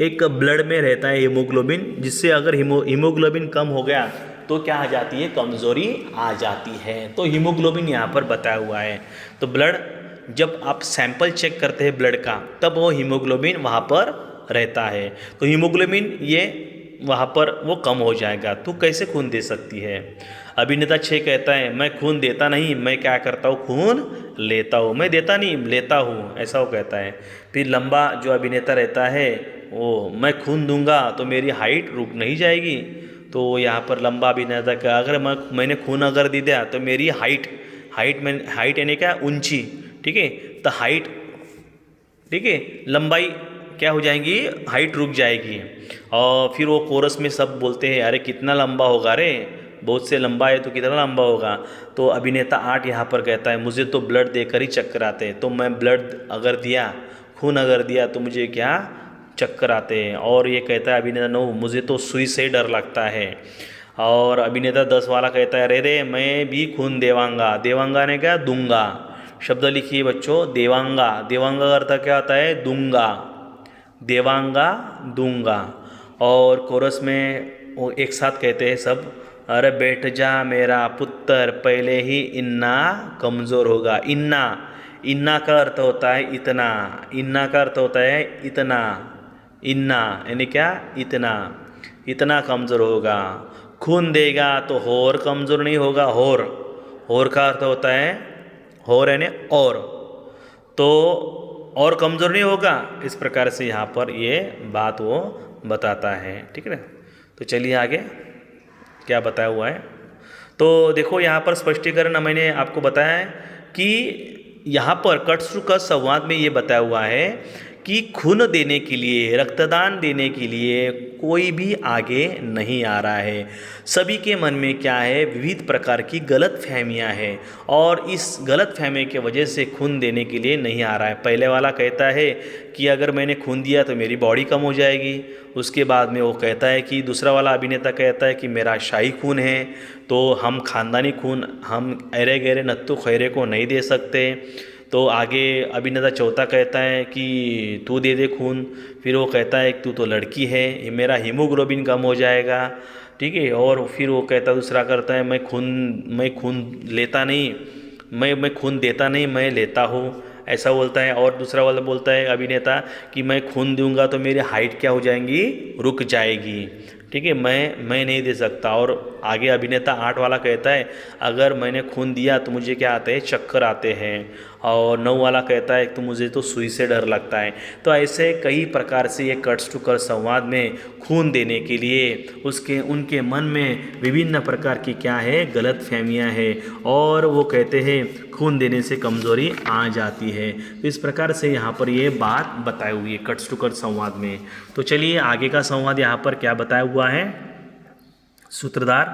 Speaker 1: एक ब्लड में रहता है हीमोग्लोबिन, जिससे अगर हीमोग्लोबिन कम हो गया तो क्या आ जाती है, कमज़ोरी आ जाती है। तो हीमोग्लोबिन यहाँ पर बताया हुआ है। तो ब्लड, जब आप सैंपल चेक करते हैं ब्लड का, तब वो हीमोग्लोबिन वहाँ पर रहता है। तो हीमोग्लोबिन ये वहाँ पर वो कम हो जाएगा, तू कैसे खून दे सकती है। अभिनेता 6 कहता है मैं खून देता नहीं, मैं क्या करता हूँ, खून लेता हूँ, मैं देता नहीं लेता हूँ, ऐसा वो कहता है। फिर लंबा जो अभिनेता रहता है वो, मैं खून दूंगा तो मेरी हाइट रुक नहीं जाएगी। तो यहाँ पर लंबा अभिनेता का, अगर मैंने खून अगर दे दिया तो मेरी हाइट यानी क्या, ऊंची, ठीक है। तो हाइट, ठीक है, लंबाई क्या हो जाएंगी, हाइट रुक जाएगी। और फिर वो कोरस में सब बोलते हैं अरे कितना लंबा होगा रे, बहुत से लंबा है तो कितना लंबा होगा। तो अभिनेता 8 यहाँ पर कहता है मुझे तो ब्लड देकर ही चक्कर आते हैं, तो मैं ब्लड अगर दिया, खून अगर दिया तो मुझे क्या, चक्कर आते हैं। और ये कहता है अभिनेता 9, मुझे तो सुई से डर लगता है। और अभिनेता 10 वाला कहता है रे मैं भी खून देवांगा, देवांगा ने क्या, दूंगा। शब्द लिखिए बच्चों, देवांगा, देवांगा का अर्थ क्या होता है, दूंगा, देवांगा दूंगा। और कोरस में वो एक साथ कहते हैं सब, अरे बैठ जा मेरा पुत्र, पहले ही इन्ना कमज़ोर होगा। इन्ना, इन्ना का अर्थ होता है इतना, इन्ना का अर्थ होता है इतना, इन्ना यानी क्या, इतना, इतना कमज़ोर होगा। खून देगा तो और कमज़ोर नहीं होगा, और का अर्थ होता है, और यानी और, तो और कमज़ोर नहीं होगा। इस प्रकार से यहाँ पर ये बात वो बताता है, ठीक है ना। तो चलिए आगे क्या बताया हुआ है। तो देखो यहाँ पर स्पष्टीकरण मैंने आपको बताया है कि यहाँ पर कट्स टू कट्स संवाद में ये बताया हुआ है कि खून देने के लिए, रक्तदान देने के लिए कोई भी आगे नहीं आ रहा है। सभी के मन में क्या है, विविध प्रकार की गलत फहमियाँ हैं और इस गलत फहमी के वजह से खून देने के लिए नहीं आ रहा है। पहले वाला कहता है कि अगर मैंने खून दिया तो मेरी बॉडी कम हो जाएगी। उसके बाद में वो कहता है कि दूसरा वाला अभिनेता कहता है कि मेरा शाही खून है, तो हम खानदानी खून, हम अरे गहरे नत्थु खैरे को नहीं दे सकते। तो आगे अभिनेता चौथा कहता है कि तू दे दे खून। फिर वो कहता है कि तू तो लड़की है, मेरा हीमोग्लोबिन कम हो जाएगा, ठीक है। और फिर वो कहता दूसरा करता है मैं खून लेता नहीं, मैं खून देता नहीं, मैं लेता हूँ, ऐसा बोलता है। और दूसरा वाला बोलता है अभिनेता कि मैं खून दूंगा तो मेरी हाइट क्या हो जाएंगी, रुक जाएगी, ठीक है, मैं नहीं दे सकता। और आगे अभिनेता 8 वाला कहता है अगर मैंने खून दिया तो मुझे क्या आते हैं, चक्कर आते हैं। और 9 वाला कहता है तो मुझे तो सुई से डर लगता है। तो ऐसे कई प्रकार से ये कट्स टू कट्स संवाद में खून देने के लिए उनके मन में विभिन्न प्रकार की क्या है, गलत फहमियाँ हैं, और वो कहते हैं खून देने से कमज़ोरी आ जाती है। तो इस प्रकार से यहाँ पर ये बात बताई हुई है कट्स टू कट्स संवाद में। तो चलिए आगे का संवाद यहाँ पर क्या बताया हुआ है। सूत्रधार,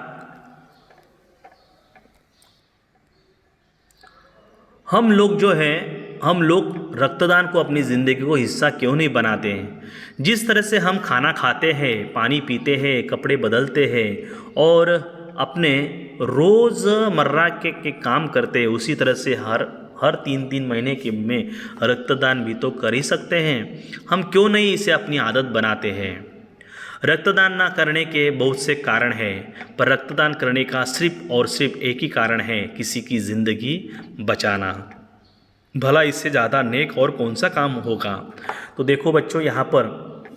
Speaker 1: हम लोग रक्तदान को अपनी ज़िंदगी को हिस्सा क्यों नहीं बनाते हैं। जिस तरह से हम खाना खाते हैं, पानी पीते हैं, कपड़े बदलते हैं और अपने रोज़मर्रा के काम करते हैं, उसी तरह से हर 3-3 महीने के में रक्तदान भी तो कर ही सकते हैं। हम क्यों नहीं इसे अपनी आदत बनाते हैं। रक्तदान ना करने के बहुत से कारण हैं, पर रक्तदान करने का सिर्फ और सिर्फ एक ही कारण है, किसी की ज़िंदगी बचाना। भला इससे ज़्यादा नेक और कौन सा काम होगा। तो देखो बच्चों, यहाँ पर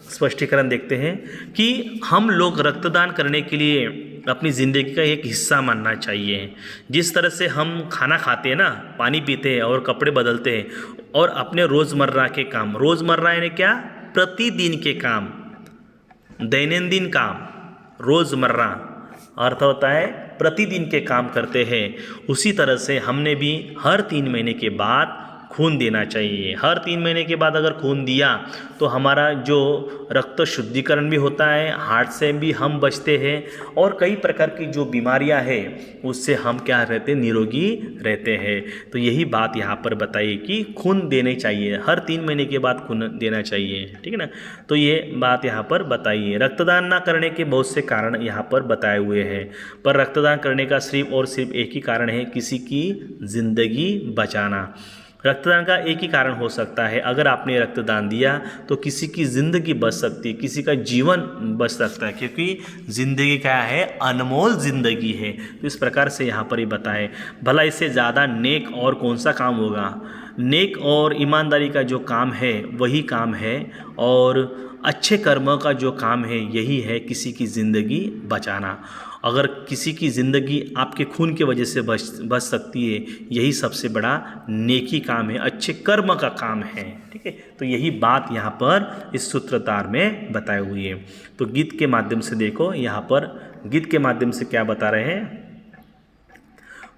Speaker 1: स्पष्टीकरण देखते हैं कि हम लोग रक्तदान करने के लिए अपनी ज़िंदगी का एक हिस्सा मानना चाहिए। जिस तरह से हम खाना खाते हैं ना, पानी पीते हैं और कपड़े बदलते हैं, और अपने रोज़मर्रा के काम, रोज़मर्रा यानी क्या, प्रतिदिन के काम, दैनंदिन काम, रोज़मर्रा अर्थ होता है प्रतिदिन के काम करते हैं, उसी तरह से हमने भी हर 3 महीने के बाद खून देना चाहिए। हर 3 महीने के बाद अगर खून दिया तो हमारा जो रक्त शुद्धिकरण भी होता है, हार्ट से भी हम बचते हैं, और कई प्रकार की जो बीमारियां हैं उससे हम क्या रहते हैं, निरोगी रहते हैं। तो यही बात यहाँ पर बताइए कि खून देने चाहिए, हर 3 महीने के बाद खून देना चाहिए, ठीक है ना। तो ये बात यहाँ पर बताइए। रक्तदान ना करने के बहुत से कारण यहाँ पर बताए हुए हैं, पर रक्तदान करने का सिर्फ और सिर्फ एक ही कारण है, किसी की ज़िंदगी बचाना। रक्तदान का एक ही कारण हो सकता है, अगर आपने रक्तदान दिया तो किसी की ज़िंदगी बच सकती है, किसी का जीवन बच सकता है, क्योंकि ज़िंदगी क्या है, अनमोल ज़िंदगी है। तो इस प्रकार से यहाँ पर ही बताएं। भला इससे ज़्यादा नेक और कौन सा काम होगा। नेक और ईमानदारी का जो काम है वही काम है, और अच्छे कर्मों का जो काम है यही है किसी की ज़िंदगी बचाना। अगर किसी की ज़िंदगी आपके खून की वजह से बच सकती है, यही सबसे बड़ा नेकी काम है, अच्छे कर्म का काम है, ठीक है। तो यही बात यहाँ पर इस सूत्रधार में बताई हुई है। तो गीत के माध्यम से देखो, यहाँ पर गीत के माध्यम से क्या बता रहे हैं।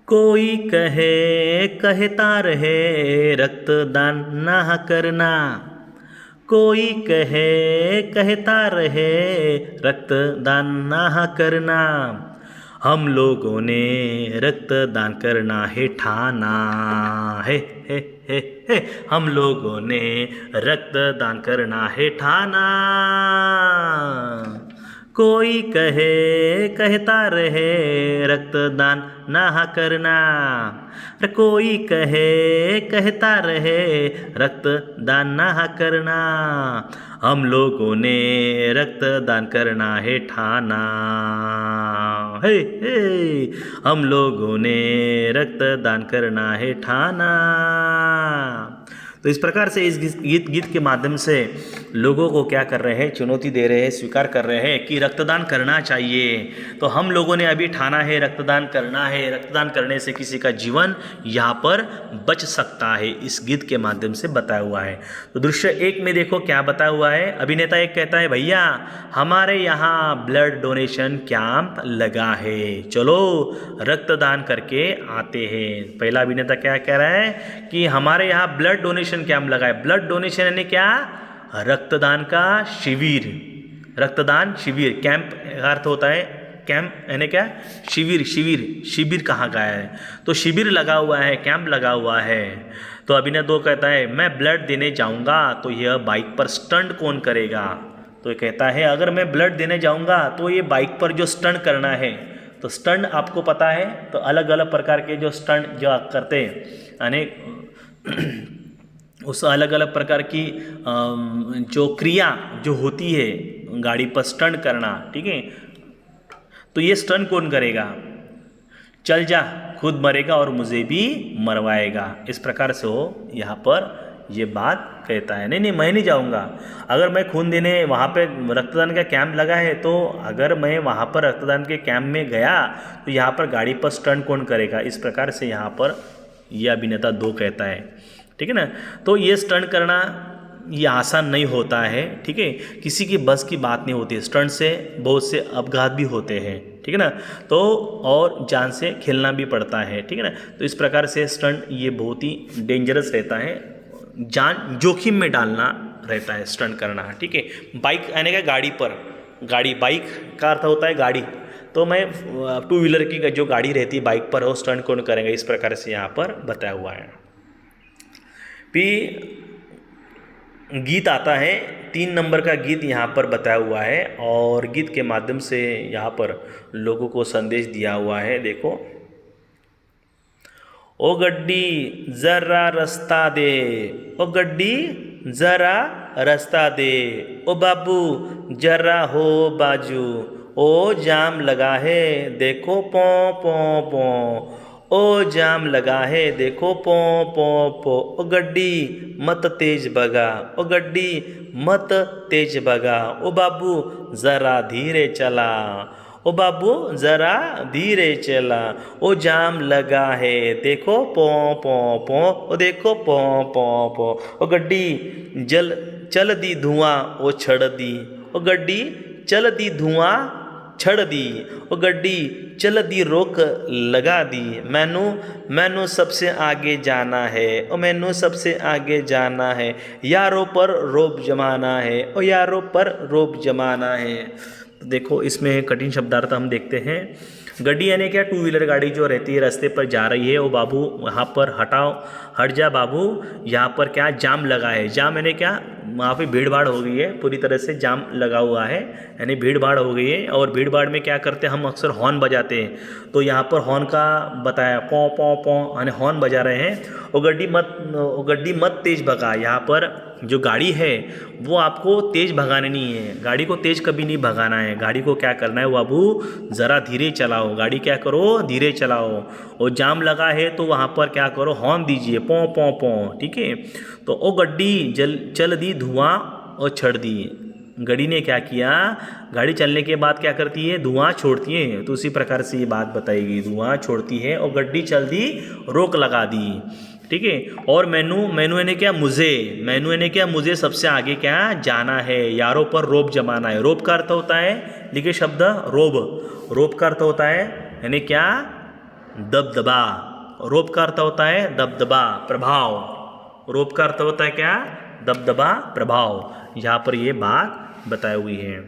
Speaker 1: कोई कहता रहे रक्तदान ना करना, कोई कहता रहे रक्तदान ना करना, हम लोगों ने रक्तदान करना है ठाना है, हे हम लोगों ने रक्तदान करना है ठाना। कोई कहता रहे रक्तदान ना करना, कोई कहता रहे रक्तदान ना करना, हम लोगों ने रक्तदान करना है ठाना हे, हम लोगों ने रक्तदान करना है ठाना। तो इस प्रकार से इस गीत के माध्यम से लोगों को क्या कर रहे हैं, चुनौती दे रहे हैं, स्वीकार कर रहे हैं कि रक्तदान करना चाहिए। तो हम लोगों ने अभी ठाना है रक्तदान करना है, रक्तदान करने से किसी का जीवन यहाँ पर बच सकता है, इस गीत के माध्यम से बताया हुआ है। तो दृश्य 1 में देखो क्या बताया हुआ है। अभिनेता 1 कहता है भैया हमारे यहाँ ब्लड डोनेशन कैंप लगा है, चलो रक्तदान करके आते हैं। पहला अभिनेता क्या कह रहा है कि हमारे यहाँ ब्लड डोनेशन कैंप लगा है। ब्लड डोनेशन यानी क्या, रक्तदान का शिविर, रक्तदान शिविर। कैंप का अर्थ होता है, कैंप यानी क्या, शिविर कहाँ गया है, तो शिविर लगा हुआ है, कैंप लगा हुआ है। तो अभिनेता 2 कहता है मैं ब्लड देने जाऊंगा तो यह बाइक पर स्टंट कौन करेगा। तो ये कहता है अगर मैं ब्लड देने जाऊंगा तो ये बाइक पर जो स्टंट करना है, तो स्टंट आपको पता है, तो अलग अलग प्रकार के जो स्टंट जो करते हैं, अनेक उस अलग अलग प्रकार की जो क्रिया जो होती है गाड़ी पर स्टंट करना, ठीक है, तो ये स्टंट कौन करेगा? चल जा, खुद मरेगा और मुझे भी मरवाएगा, इस प्रकार से वो यहाँ पर ये बात कहता है। नहीं नहीं, मैं नहीं जाऊँगा। अगर मैं खून देने वहाँ पे रक्तदान का कैंप लगा है, तो अगर मैं वहाँ पर रक्तदान के कैंप में गया तो यहाँ पर गाड़ी पर स्टंट कौन करेगा? इस प्रकार से यहाँ पर ये अभिनेता 2 कहता है, ठीक है ना। तो ये स्टंट करना ये आसान नहीं होता है, ठीक है, किसी की बस की बात नहीं होती है। स्टंट से बहुत से अपघात भी होते हैं, ठीक है ना, तो और जान से खेलना भी पड़ता है, ठीक है ना। तो इस प्रकार से स्टंट ये बहुत ही डेंजरस रहता है, जान जोखिम में डालना रहता है स्टंट करना, ठीक है। बाइक आने का गाड़ी पर, गाड़ी बाइक का अर्थ होता है गाड़ी, तो मैं 2 व्हीलर की जो गाड़ी रहती है बाइक पर, वो स्टंट कौन करेंगे, इस प्रकार से यहाँ पर बताया हुआ है। फिर गीत आता है, 3 नंबर का गीत यहाँ पर बताया हुआ है, और गीत के माध्यम से यहाँ पर लोगों को संदेश दिया हुआ है। देखो, ओ गड्डी जरा रास्ता दे, ओ गड्डी जरा रास्ता दे, ओ बाबू जरा हो बाजू, ओ जाम लगा है देखो पौ पौ पौ, ओ जाम लगा है देखो पौ पौ पौ, ओ गड्डी मत तेज भगा, ओ गड्डी मत तेज भगा, ओ बाबू ज़रा धीरे चला, ओ बाबू ज़रा धीरे चला, ओ जाम लगा है देखो पौ पौ पौ, ओ देखो पौ पौ पौ, ओ गड्डी चल दी धुआं ओ छड़ दी, ओ गड्डी चल दी धुआं छड़ दी, ओ गड्डी चल दी रोक लगा दी, मैनू सबसे आगे जाना है, ओ मैनू सबसे आगे जाना है, यारों पर रोब जमाना है, ओ यारों पर रोब जमाना है। तो देखो, इसमें कठिन शब्दार्थ हम देखते हैं। गड्डी यानी क्या? 2 व्हीलर गाड़ी जो रहती है रास्ते पर जा रही है, ओ बाबू वहाँ पर हटाओ, हट जा बाबू, यहाँ पर क्या जाम लगा है। जाम यानी क्या? वहाँ पे भीड़ भाड़ हो गई है, पूरी तरह से जाम लगा हुआ है, यानी भीड़ भाड़ हो गई है। और भीड़ भाड़ में क्या करते हैं हम? अक्सर हॉर्न बजाते हैं, तो यहाँ पर हॉर्न का बताया, पौ पौ पौ यानी हॉर्न बजा रहे हैं। ओ गड्डी मत तेज भगा, यहाँ पर जो गाड़ी है वो आपको तेज़ भगानी नहीं है, गाड़ी को तेज़ कभी नहीं भगाना है, गाड़ी को क्या करना है बाबू? ज़रा धीरे चलाओ, गाड़ी क्या करो? धीरे चलाओ। और जाम लगा है तो वहाँ पर क्या करो? हॉर्न दीजिए, पौ पौ पौ, ठीक है। तो ओ गड्डी चल दी धुआं और छड़ दी, गाड़ी ने क्या किया? गाड़ी चलने के बाद क्या करती है? धुआं छोड़ती है। तो उसी प्रकार से ये बात बताएगी, धुआं छोड़ती है, और गड्डी चल दी रोक लगा दी, ठीक है। और मैनू यानी क्या? मैनू यानी क्या? मुझे सबसे आगे क्या जाना है, यारों पर रोब जमाना है। रोब का अर्थ होता है, लिखे शब्द रोब का अर्थ होता है यानी क्या? दबदबा। रोब का अर्थ होता है दबदबा, प्रभाव। रोब का अर्थ होता है क्या? दबदबा, प्रभाव। यहाँ पर ये बात बताई हुई है।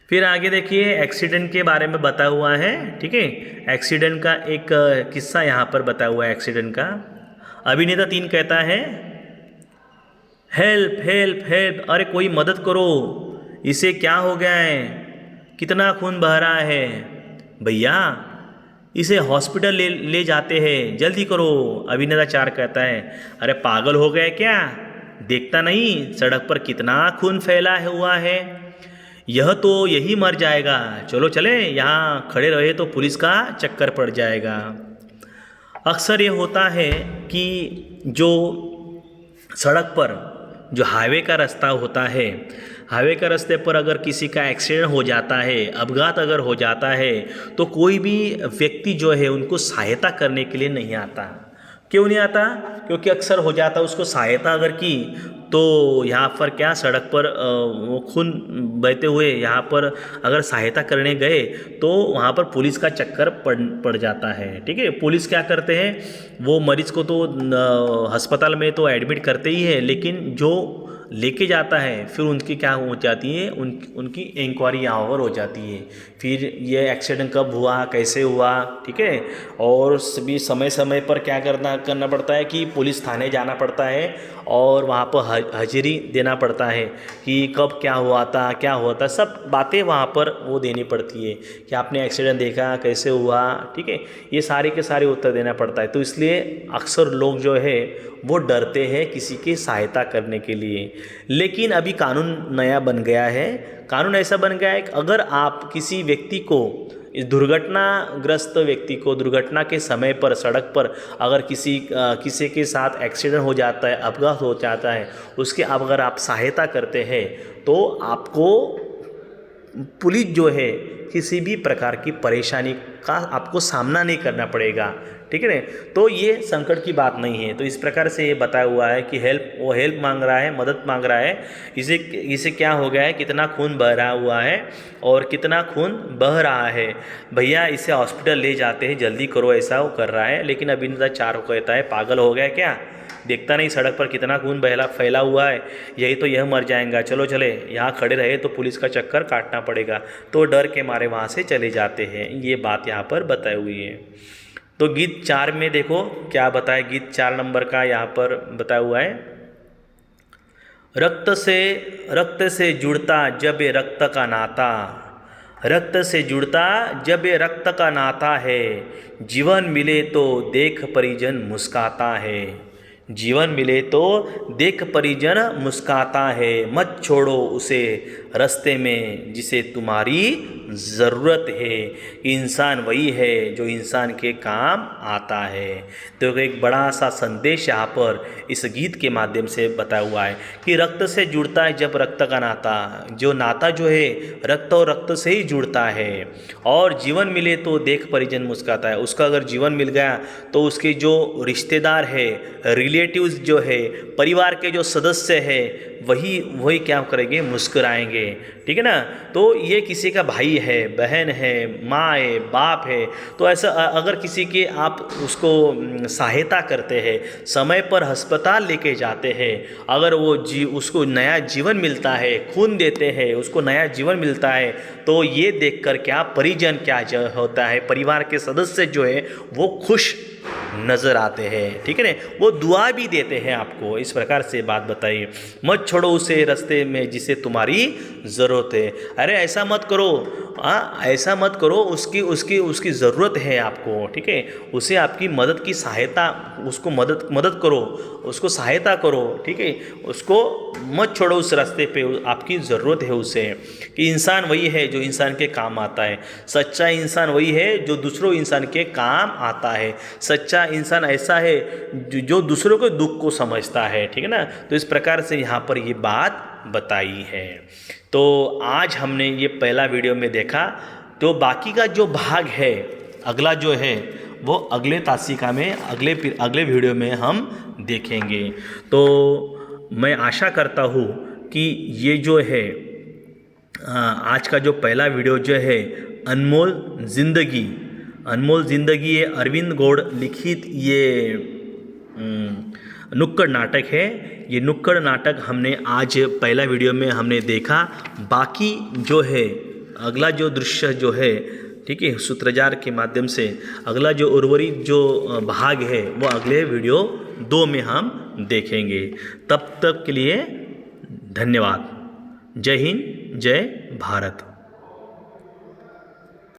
Speaker 1: फिर आगे देखिए, एक्सीडेंट के बारे में बताया हुआ है, ठीक है। एक्सीडेंट का एक किस्सा यहाँ पर बताया हुआ है एक्सीडेंट का। अभिनेता 3 कहता है, हेल्प हेल्प हेल्प, अरे कोई मदद करो, इसे क्या हो गया है, कितना खून बह रहा है, भैया इसे हॉस्पिटल ले जाते हैं, जल्दी करो। अभिनेता 4 कहता है, अरे पागल हो गए क्या, देखता नहीं सड़क पर कितना खून फैला हुआ है, यह तो यही मर जाएगा, चलो चले, यहाँ खड़े रहे तो पुलिस का चक्कर पड़ जाएगा। अक्सर ये होता है कि जो सड़क पर जो हाईवे का रास्ता होता है, हाईवे का रास्ते पर अगर किसी का एक्सीडेंट हो जाता है, अपघात अगर हो जाता है, तो कोई भी व्यक्ति जो है उनको सहायता करने के लिए नहीं आता। क्यों नहीं आता? क्योंकि अक्सर हो जाता, उसको सहायता अगर की तो यहाँ पर क्या, सड़क पर वो खून बहते हुए यहाँ पर अगर सहायता करने गए तो वहाँ पर पुलिस का चक्कर पड़ जाता है, ठीक है। पुलिस क्या करते हैं, वो मरीज़ को तो अस्पताल में तो एडमिट करते ही है, लेकिन जो लेके जाता है फिर उनकी क्या हो जाती है, उनकी इंक्वायरी यहाँ पर हो जाती है फिर ये एक्सीडेंट कब हुआ, कैसे हुआ, ठीक है। और सभी समय समय पर क्या करना पड़ता है कि पुलिस थाने जाना पड़ता है और वहाँ पर हाजिरी देना पड़ता है कि कब क्या हुआ था, सब बातें वहाँ पर वो देनी पड़ती है कि आपने एक्सीडेंट देखा, कैसे हुआ, ठीक है। ये सारे के सारे उत्तर देना पड़ता है। तो इसलिए अक्सर लोग जो है वो डरते हैं किसी की सहायता करने के लिए। लेकिन अभी कानून नया बन गया है। कानून ऐसा बन गया है कि अगर आप किसी व्यक्ति को, इस दुर्घटनाग्रस्त व्यक्ति को दुर्घटना के समय पर सड़क पर अगर किसी के साथ एक्सीडेंट हो जाता है, अपघात हो जाता है, उसके अगर आप सहायता करते हैं तो आपको पुलिस जो है किसी भी प्रकार की परेशानी का आपको सामना नहीं करना पड़ेगा, ठीक है ना। तो ये संकट की बात नहीं है। तो इस प्रकार से ये बताया हुआ है कि वो हेल्प मांग रहा है, मदद मांग रहा है। इसे क्या हो गया है, कितना खून बह रहा हुआ है और कितना खून बह रहा है, भैया इसे हॉस्पिटल ले जाते हैं, जल्दी करो, ऐसा वो कर रहा है। लेकिन अभिनेता 4 को कहता है पागल हो गया क्या, देखता नहीं सड़क पर कितना खून फैला हुआ है, यही तो यह मर जाएगा, चलो चले, यहाँ खड़े रहे तो पुलिस का चक्कर काटना पड़ेगा। तो डर के मारे वहाँ से चले जाते हैं। ये बात यहाँ पर बताई हुई है। तो गीत 4 में देखो क्या बताए, गीत 4 नंबर का यहाँ पर बताया हुआ है, रक्त से जुड़ता जब ये रक्त का नाता, रक्त से जुड़ता जब ये रक्त का नाता है, जीवन मिले तो देख परिजन मुस्काता है, जीवन मिले तो देख परिजन मुस्काता है, मत छोड़ो उसे रास्ते में जिसे तुम्हारी ज़रूरत है, इंसान वही है जो इंसान के काम आता है। तो एक बड़ा सा संदेश यहाँ पर इस गीत के माध्यम से बताया हुआ है कि रक्त से जुड़ता है जब रक्त का नाता, जो नाता जो है रक्त और रक्त से ही जुड़ता है, और जीवन मिले तो देख परिजन मुस्काता है। उसका अगर जीवन मिल गया तो उसके जो रिश्तेदार है, रिलेटिव्स जो है, परिवार के जो सदस्य है, वही क्या करेंगे, मुस्कुराएंगे, ठीक है ना। तो ये किसी का भाई है, बहन है, माँ है, बाप है, तो ऐसा अगर किसी के आप उसको सहायता करते हैं, समय पर अस्पताल लेके जाते हैं, अगर वो उसको नया जीवन मिलता है, खून देते हैं, उसको नया जीवन मिलता है, तो ये देखकर क्या परिजन क्या होता है, परिवार के सदस्य जो है वो खुश नज़र आते हैं, ठीक है ना। वो दुआ भी देते हैं आपको। इस प्रकार से बात बताइए, मत छोड़ो उसे रास्ते में जिसे तुम्हारी ज़रूरत है। अरे ऐसा मत करो, ऐसा मत करो, उसकी ज़रूरत है आपको, ठीक है। उसे आपकी मदद की सहायता, उसको मदद करो, उसको सहायता करो, ठीक है। उसको मत छोड़ो उस रास्ते पे, आपकी ज़रूरत है उसे। कि इंसान वही है जो इंसान के काम आता है, सच्चा इंसान वही है जो दूसरों इंसान के काम आता है, सच्चा इंसान ऐसा है जो दूसरों के दुख को समझता है, ठीक है ना। तो इस प्रकार से यहाँ पर ये बात बताई है। तो आज हमने ये पहला वीडियो में देखा, तो बाकी का जो भाग है, अगला जो है वो अगले तासिका में, अगले वीडियो में हम देखेंगे। तो मैं आशा करता हूँ कि ये जो है आज का जो पहला वीडियो जो है अनमोल ज़िंदगी ये अरविंद गौड़ लिखित ये नुक्कड़ नाटक है। ये नुक्कड़ नाटक हमने आज पहला वीडियो में हमने देखा। बाकी जो है अगला जो दृश्य जो है, ठीक है, सूत्रधार के माध्यम से अगला जो उर्वरित जो भाग है वो अगले वीडियो 2 में हम देखेंगे। तब तक के लिए धन्यवाद। जय हिंद, जय भारत।